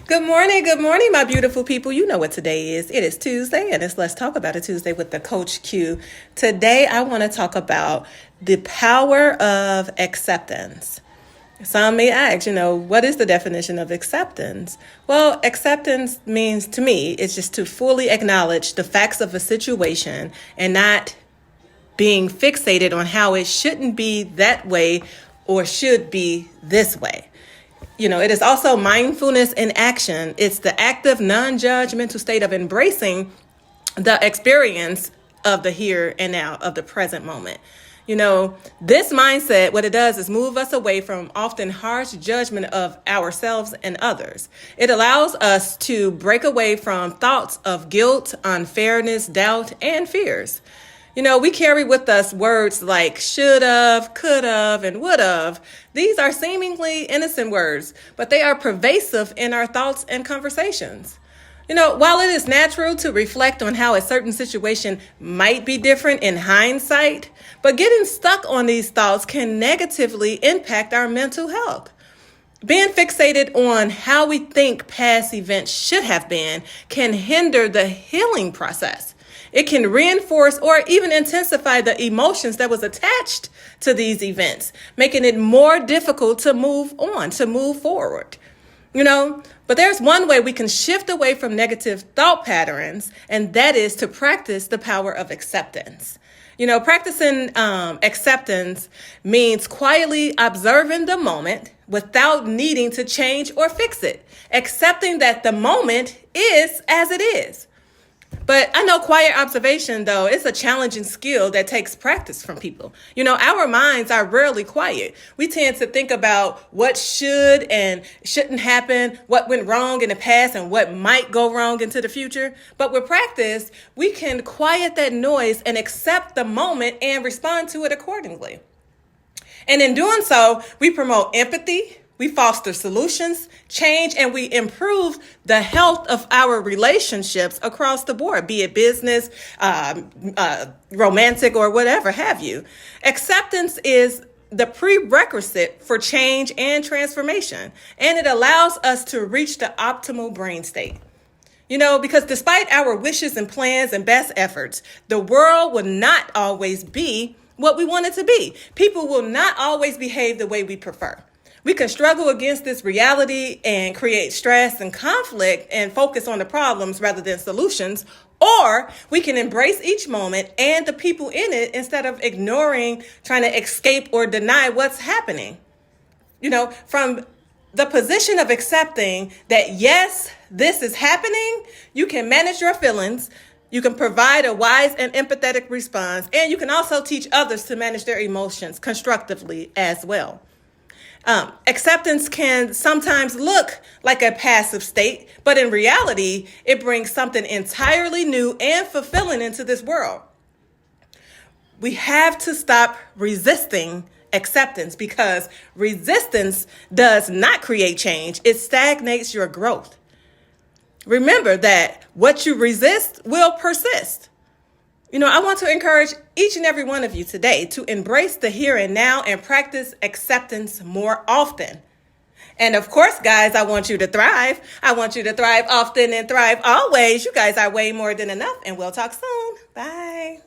Good morning, my beautiful people. You know what today is. It is Tuesday, and it's Let's Talk About It Tuesday with the Coach Q. Today, I want to talk about the power of acceptance. Some may ask, what is the definition of acceptance? Well, acceptance means, to me, it's just to fully acknowledge the facts of a situation and not being fixated on how it shouldn't be that way or should be this way. It is also mindfulness in action. It's the active, non-judgmental state of embracing the experience of the here and now, of the present moment. This mindset, what it does is move us away from often harsh judgment of ourselves and others. It allows us to break away from thoughts of guilt, unfairness, doubt, and fears. We carry with us words like should have, could have, and would have. These are seemingly innocent words, but they are pervasive in our thoughts and conversations. While it is natural to reflect on how a certain situation might be different in hindsight, but getting stuck on these thoughts can negatively impact our mental health. Being fixated on how we think past events should have been can hinder the healing process. It can reinforce or even intensify the emotions that was attached to these events, making it more difficult to move on, to move forward. But there's one way we can shift away from negative thought patterns, and that is to practice the power of acceptance. Practicing acceptance means quietly observing the moment without needing to change or fix it, accepting that the moment is as it is. But I know quiet observation, though, is a challenging skill that takes practice from people. Our minds are rarely quiet. We tend to think about what should and shouldn't happen, what went wrong in the past and what might go wrong into the future. But with practice, we can quiet that noise and accept the moment and respond to it accordingly. And in doing so, we promote empathy. We foster solutions, change, and we improve the health of our relationships across the board, be it business, romantic, or whatever have you. Acceptance is the prerequisite for change and transformation, and it allows us to reach the optimal brain state. Because despite our wishes and plans and best efforts, the world will not always be what we want it to be. People will not always behave the way we prefer. We can struggle against this reality and create stress and conflict and focus on the problems rather than solutions, or we can embrace each moment and the people in it instead of ignoring, trying to escape or deny what's happening. From the position of accepting that, yes, this is happening, you can manage your feelings, you can provide a wise and empathetic response, and you can also teach others to manage their emotions constructively as well. Acceptance can sometimes look like a passive state, but in reality, it brings something entirely new and fulfilling into this world. We have to stop resisting acceptance because resistance does not create change. It stagnates your growth. Remember that what you resist will persist. I want to encourage each and every one of you today to embrace the here and now and practice acceptance more often. And of course, guys, I want you to thrive. I want you to thrive often and thrive always. You guys are way more than enough, and we'll talk soon. Bye.